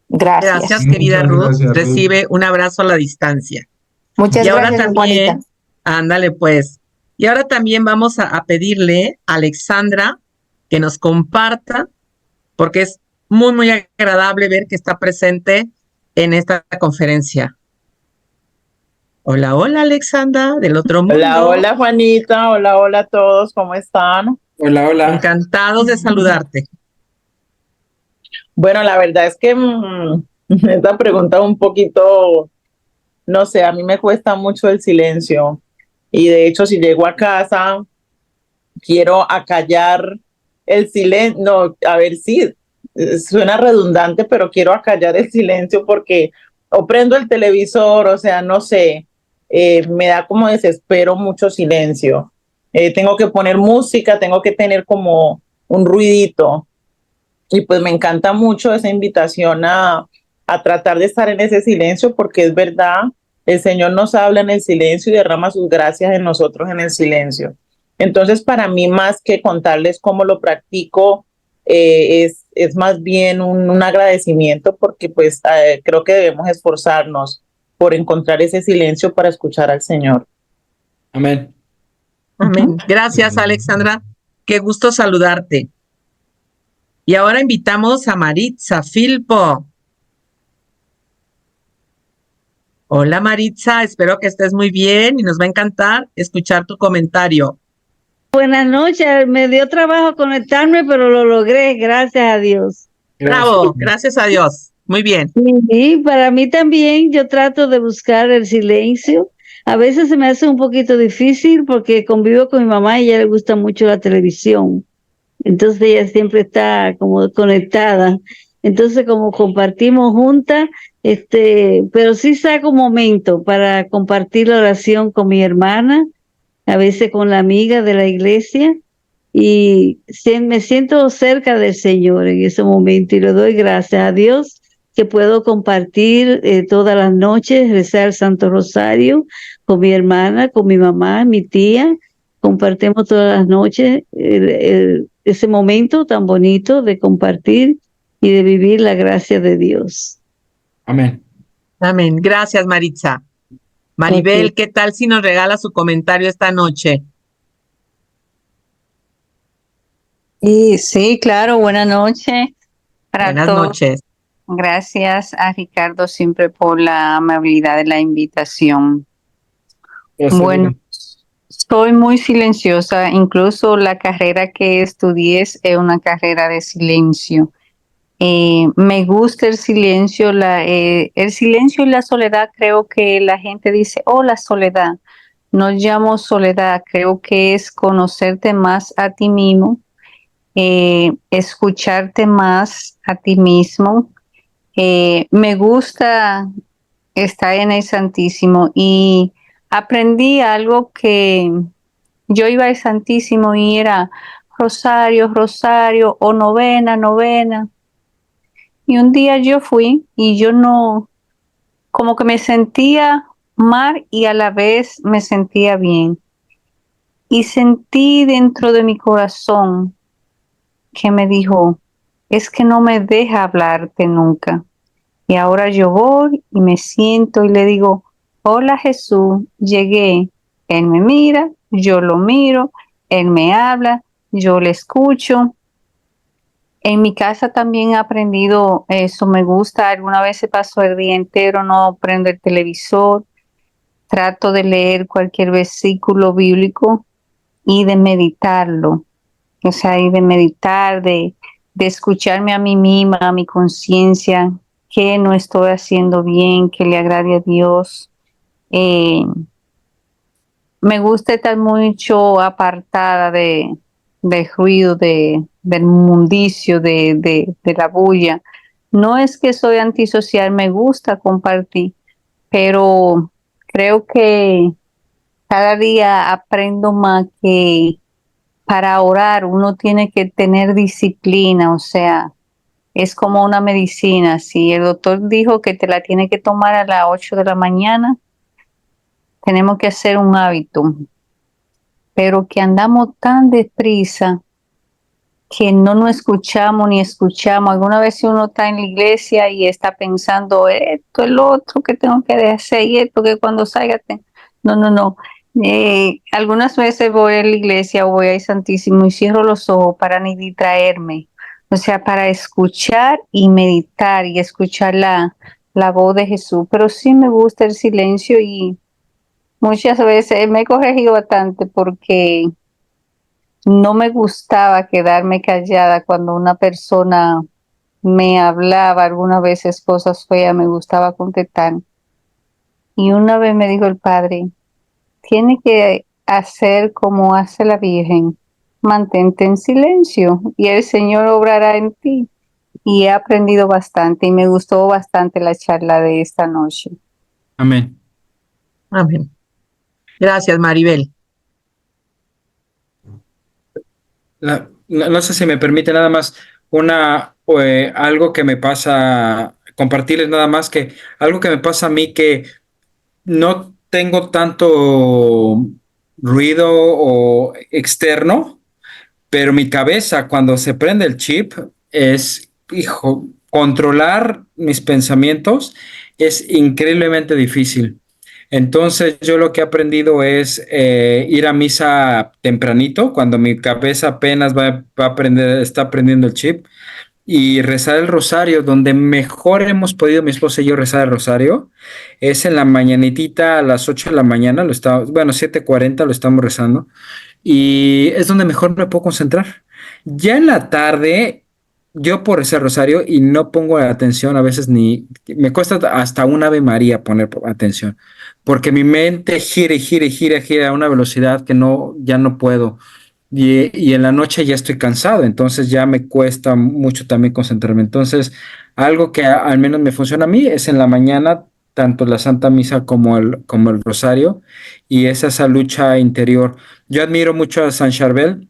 Gracias, Gracias. querida Muchas Ruth. gracias, Ruth. Recibe un abrazo a la distancia. Muchas Y ahora gracias, Juanita. también, ándale pues. Y ahora también vamos a pedirle a Alexandra que nos comparta, porque es muy, muy agradable ver que está presente en esta conferencia. Hola, hola, Alexandra, del otro Hola, mundo. hola Juanita, hola, hola a todos, ¿cómo están? Hola, hola. Encantados de saludarte. Bueno, la verdad es que esta pregunta es un poquito, no sé, a mí me cuesta mucho el silencio y de hecho si llego a casa quiero acallar el silencio, no, a ver si suena redundante, pero quiero acallar el silencio porque o prendo el televisor, o sea, no sé, me da como desespero mucho silencio. Tengo que poner música, tengo que tener como un ruidito y pues me encanta mucho esa invitación a tratar de estar en ese silencio porque es verdad, el Señor nos habla en el silencio y derrama sus gracias en nosotros en el silencio. Entonces, para mí, más que contarles cómo lo practico, es más bien un agradecimiento porque pues creo que debemos esforzarnos por encontrar ese silencio para escuchar al Señor. Amén. Amén. Gracias, Alexandra. Qué gusto saludarte. Y ahora invitamos a Maritza Filpo. Hola, Maritza, espero que estés muy bien y nos va a encantar escuchar tu comentario. Buenas noches, me dio trabajo conectarme, pero lo logré, gracias a Dios. Bravo, gracias a Dios. Muy bien. Y para mí también yo trato de buscar el silencio. A veces se me hace un poquito difícil porque convivo con mi mamá y a ella le gusta mucho la televisión. Entonces ella siempre está como conectada. Entonces como compartimos juntas, pero sí saco un momento para compartir la oración con mi hermana, a veces con la amiga de la iglesia, y me siento cerca del Señor en ese momento y le doy gracias a Dios que puedo compartir todas las noches, rezar el Santo Rosario con mi hermana, con mi mamá, mi tía. Compartimos todas las noches ese momento tan bonito de compartir y de vivir la gracia de Dios. Amén. Amén. Gracias, Maritza. Maribel, ¿qué tal si nos regala su comentario esta noche? Sí, claro, buenas noches para Buenas todos. noches. Gracias a Ricardo siempre por la amabilidad de la invitación. Bueno, soy muy silenciosa, incluso la carrera que estudié es una carrera de silencio. Me gusta el silencio, el silencio y la soledad. Creo que la gente dice, oh, la soledad. No llamo soledad, creo que es conocerte más a ti mismo, escucharte más a ti mismo. Me gusta estar en el Santísimo y aprendí algo que yo iba al Santísimo y era rosario, rosario o novena, novena. Y un día yo fui y yo no, como que me sentía mal y a la vez me sentía bien. Y sentí dentro de mi corazón que me dijo, es que no me deja hablarte nunca. Y ahora yo voy y me siento y le digo, hola Jesús, llegué. Él me mira, yo lo miro, él me habla, yo le escucho. En mi casa también he aprendido eso, me gusta, alguna vez se pasó el día entero, no prendo el televisor, trato de leer cualquier versículo bíblico y de meditarlo. O sea, y de meditar, de escucharme a mí misma, a mi conciencia, que no estoy haciendo bien, que le agrade a Dios. Me gusta estar mucho apartada del ruido, del mundicio, de la bulla. No es que soy antisocial, me gusta compartir, pero creo que cada día aprendo más que para orar uno tiene que tener disciplina, o sea, es como una medicina. Si el doctor dijo que te la tiene que tomar a las 8 de la mañana, tenemos que hacer un hábito, pero que andamos tan deprisa que no nos escuchamos ni escuchamos. Alguna vez uno está en la iglesia y está pensando esto, el otro que tengo que hacer y esto que cuando salga. No, no, no. Algunas veces voy a la iglesia o voy al Santísimo y cierro los ojos para ni distraerme. O sea, para escuchar y meditar y escuchar la voz de Jesús. Pero sí me gusta el silencio y muchas veces me he corregido bastante porque no me gustaba quedarme callada cuando una persona me hablaba algunas veces cosas feas, me gustaba contestar. Y una vez me dijo el padre, tiene que hacer como hace la Virgen, mantente en silencio y el Señor obrará en ti. Y he aprendido bastante y me gustó bastante la charla de esta noche. Amén. Amén. Gracias, Maribel. No sé si me permite nada más algo que me pasa, compartirles nada más que algo que me pasa a mí que no tengo tanto ruido o externo, pero mi cabeza cuando se prende el chip es, hijo, controlar mis pensamientos es increíblemente difícil. Entonces yo lo que he aprendido es ir a misa tempranito, cuando mi cabeza apenas va a aprender, está aprendiendo el chip, y rezar el rosario. Donde mejor hemos podido mi esposa y yo rezar el rosario es en la mañanitita a las 8 de la mañana, bueno, 7:40 lo estamos rezando, y es donde mejor me puedo concentrar. Ya en la tarde, yo por ese rosario y no pongo atención, a veces ni me cuesta hasta un Ave María poner atención, porque mi mente gira y gira y gira, gira a una velocidad que ya no puedo. Y en la noche ya estoy cansado, entonces ya me cuesta mucho también concentrarme. Entonces, algo que al menos me funciona a mí es en la mañana, tanto la Santa Misa como el Rosario, y es esa lucha interior. Yo admiro mucho a San Charbel,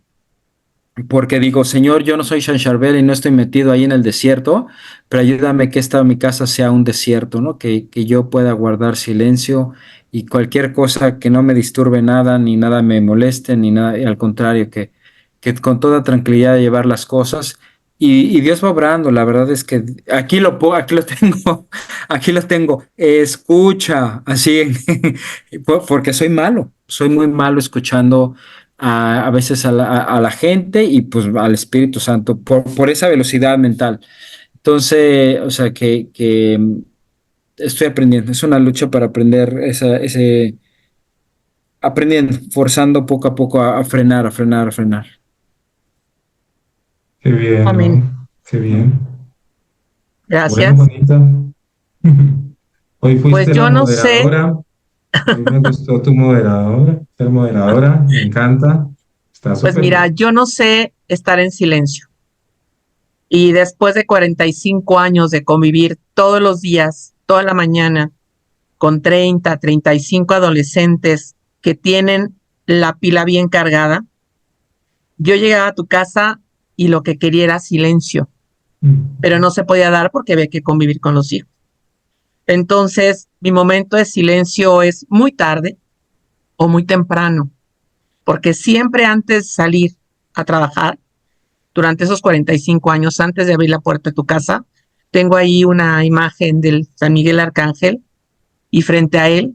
porque digo, Señor, yo no soy San Charbel y no estoy metido ahí en el desierto, pero ayúdame que mi casa sea un desierto, ¿no? Que yo pueda guardar silencio y cualquier cosa que no me disturbe nada, ni nada me moleste, ni nada, y al contrario, que con toda tranquilidad llevar las cosas. Y Dios va obrando, la verdad es que aquí lo tengo, aquí lo tengo, escucha, así, porque soy muy malo escuchando a veces a la gente y pues al Espíritu Santo por esa velocidad mental. Entonces, o sea, que estoy aprendiendo, es una lucha para aprender aprendiendo, forzando poco a poco a frenar, a frenar, a frenar. Qué bien, Amén. ¿no? Qué bien. Bueno, Gracias. Juanita. Hoy Pues fuiste la yo no sé, moderadora. Hoy me gustó tu moderadora, ser moderadora, me encanta. Está pues súper mira, bien. yo no sé estar en silencio. Y después de 45 años de convivir todos los días, toda la mañana, con 35 adolescentes que tienen la pila bien cargada, yo llegaba a tu casa y lo que quería era silencio, pero no se podía dar porque había que convivir con los hijos. Entonces, mi momento de silencio es muy tarde o muy temprano, porque siempre antes de salir a trabajar, durante esos 45 años, antes de abrir la puerta de tu casa, tengo ahí una imagen del San Miguel Arcángel y frente a él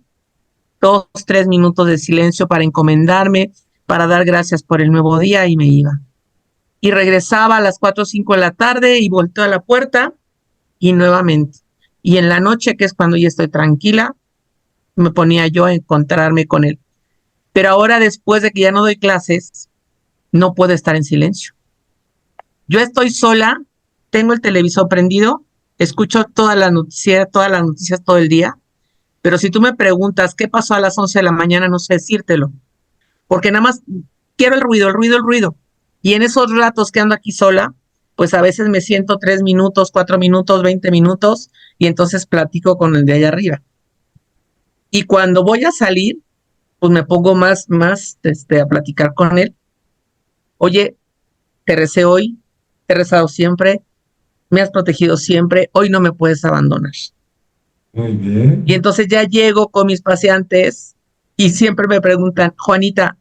2, 3 minutos de silencio para encomendarme, para dar gracias por el nuevo día y me iba. Y regresaba a las 4 o 5 de la tarde y volteo a la puerta y nuevamente. Y en la noche, que es cuando ya estoy tranquila, me ponía yo a encontrarme con él. Pero ahora, después de que ya no doy clases, no puedo estar en silencio. Yo estoy sola, tengo el televisor prendido, escucho todas las noticias todo el día, pero si tú me preguntas qué pasó a las 11 de la mañana, no sé decírtelo, porque nada más quiero el ruido, el ruido, el ruido. Y en esos ratos que ando aquí sola, pues a veces me siento 3 minutos, 4 minutos, 20 minutos y entonces platico con el de allá arriba. Y cuando voy a salir, pues me pongo más a platicar con él. Oye, te recé hoy, te he rezado siempre, me has protegido siempre, hoy no me puedes abandonar. Muy bien. Y entonces ya llego con mis pacientes y siempre me preguntan, Juanita,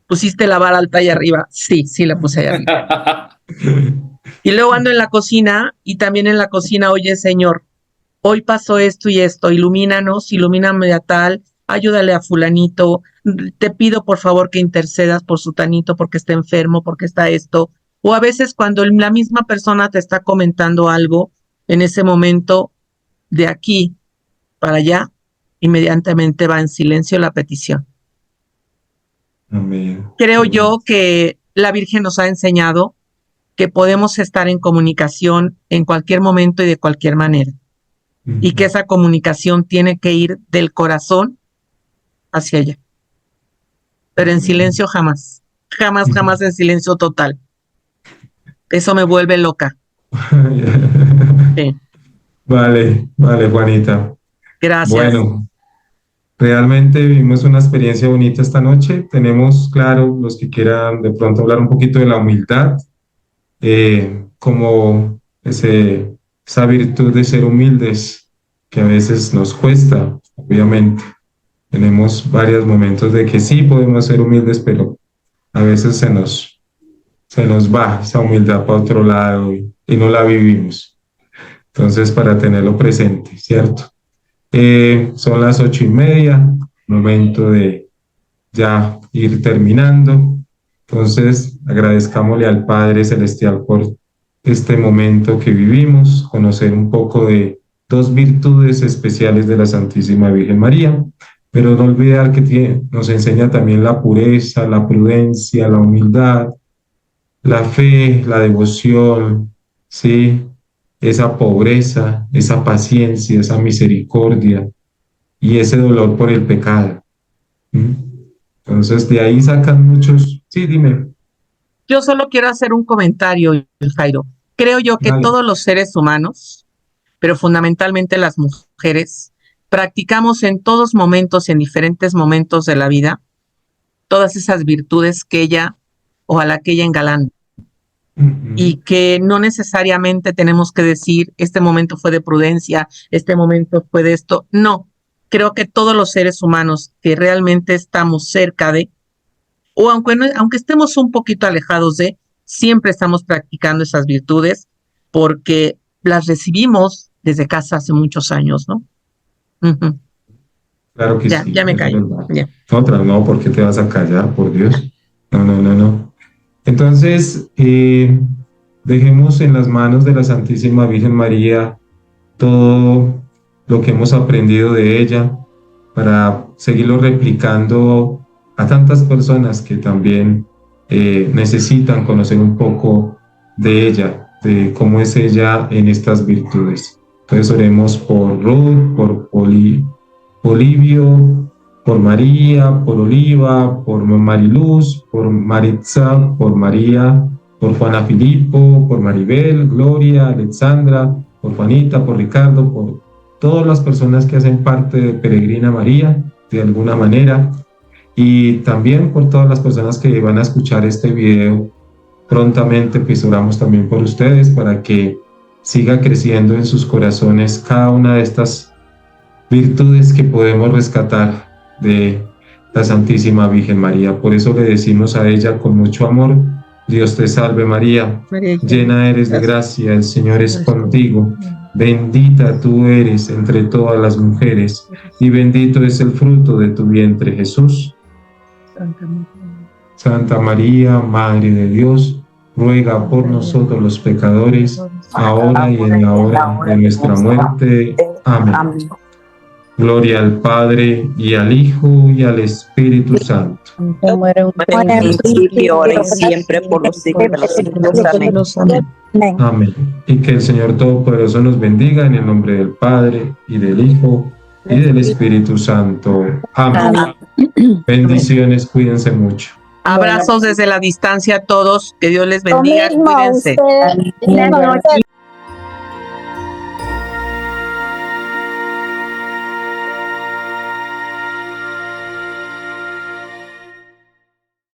¿pusiste la vara alta allá arriba? Sí, la puse allá arriba. Y luego ando en la cocina y también en la cocina, oye, Señor, hoy pasó esto y esto, ilumíname a tal, ayúdale a fulanito, te pido por favor que intercedas por sutanito porque está enfermo, porque está esto. O a veces cuando la misma persona te está comentando algo, en ese momento, de aquí para allá, inmediatamente va en silencio la petición. Amén. Creo yo que la Virgen nos ha enseñado que podemos estar en comunicación en cualquier momento y de cualquier manera. Y que esa comunicación tiene que ir del corazón hacia ella. Pero en silencio jamás. Jamás en silencio total. Eso me vuelve loca. Sí. Vale, Juanita. Gracias. Bueno, realmente vivimos una experiencia bonita esta noche. Tenemos claro, los que quieran de pronto hablar un poquito de la humildad, como esa virtud de ser humildes, que a veces nos cuesta, obviamente. Tenemos varios momentos de que sí podemos ser humildes, pero a veces se nos va esa humildad para otro lado y no la vivimos. Entonces, para tenerlo presente, ¿cierto? Son las 8:30, momento de ya ir terminando. Entonces, agradezcámosle al Padre Celestial por este momento que vivimos, conocer un poco de 2 virtudes especiales de la Santísima Virgen María, pero no olvidar que nos enseña también la pureza, la prudencia, la humildad, la fe, la devoción, ¿sí? Esa pobreza, esa paciencia, esa misericordia y ese dolor por el pecado. Entonces, de ahí sacan muchos. Sí, dime. Yo solo quiero hacer un comentario, Jairo. Creo yo que Dale. todos los seres humanos, pero fundamentalmente las mujeres, practicamos en todos momentos, en diferentes momentos de la vida, todas esas virtudes que ella, ojalá que ella engalana. Y que no necesariamente tenemos que decir, este momento fue de prudencia, este momento fue de esto. No, creo que todos los seres humanos que realmente estamos cerca de, o aunque estemos un poquito alejados de, siempre estamos practicando esas virtudes porque las recibimos desde casa hace muchos años, ¿no? Claro que sí. Ya me callo. Ya. Otra, no, ¿por qué te vas a callar? Por Dios. No. Entonces, dejemos en las manos de la Santísima Virgen María todo lo que hemos aprendido de ella para seguirlo replicando a tantas personas que también necesitan conocer un poco de ella, de cómo es ella en estas virtudes. Entonces oremos por Ruth, por Polibio, por María, por Oliva, por Mariluz, por Maritza, por María, por Juana Filipo, por Maribel, Gloria, Alexandra, por Juanita, por Ricardo, por todas las personas que hacen parte de Peregrina María, de alguna manera, y también por todas las personas que van a escuchar este video prontamente. Pues oramos también por ustedes para que siga creciendo en sus corazones cada una de estas virtudes que podemos rescatar de la Santísima Virgen María. Por eso le decimos a ella con mucho amor: Dios te salve María, llena eres de gracia, el Señor es contigo, bendita tú eres entre todas las mujeres, y bendito es el fruto de tu vientre, Jesús. Santa María, Madre de Dios, ruega por nosotros los pecadores, ahora y en la hora de nuestra muerte. Amén. Gloria al Padre, y al Hijo, y al Espíritu Santo. Principio, ahora y siempre, por los siglos de los siglos. Amén. Amén. Y que el Señor Todopoderoso nos bendiga en el nombre del Padre, y del Hijo, y del Espíritu Santo. Amén. Bendiciones, cuídense mucho. Abrazos desde la distancia a todos. Que Dios les Lo bendiga. mismo a Cuídense. usted.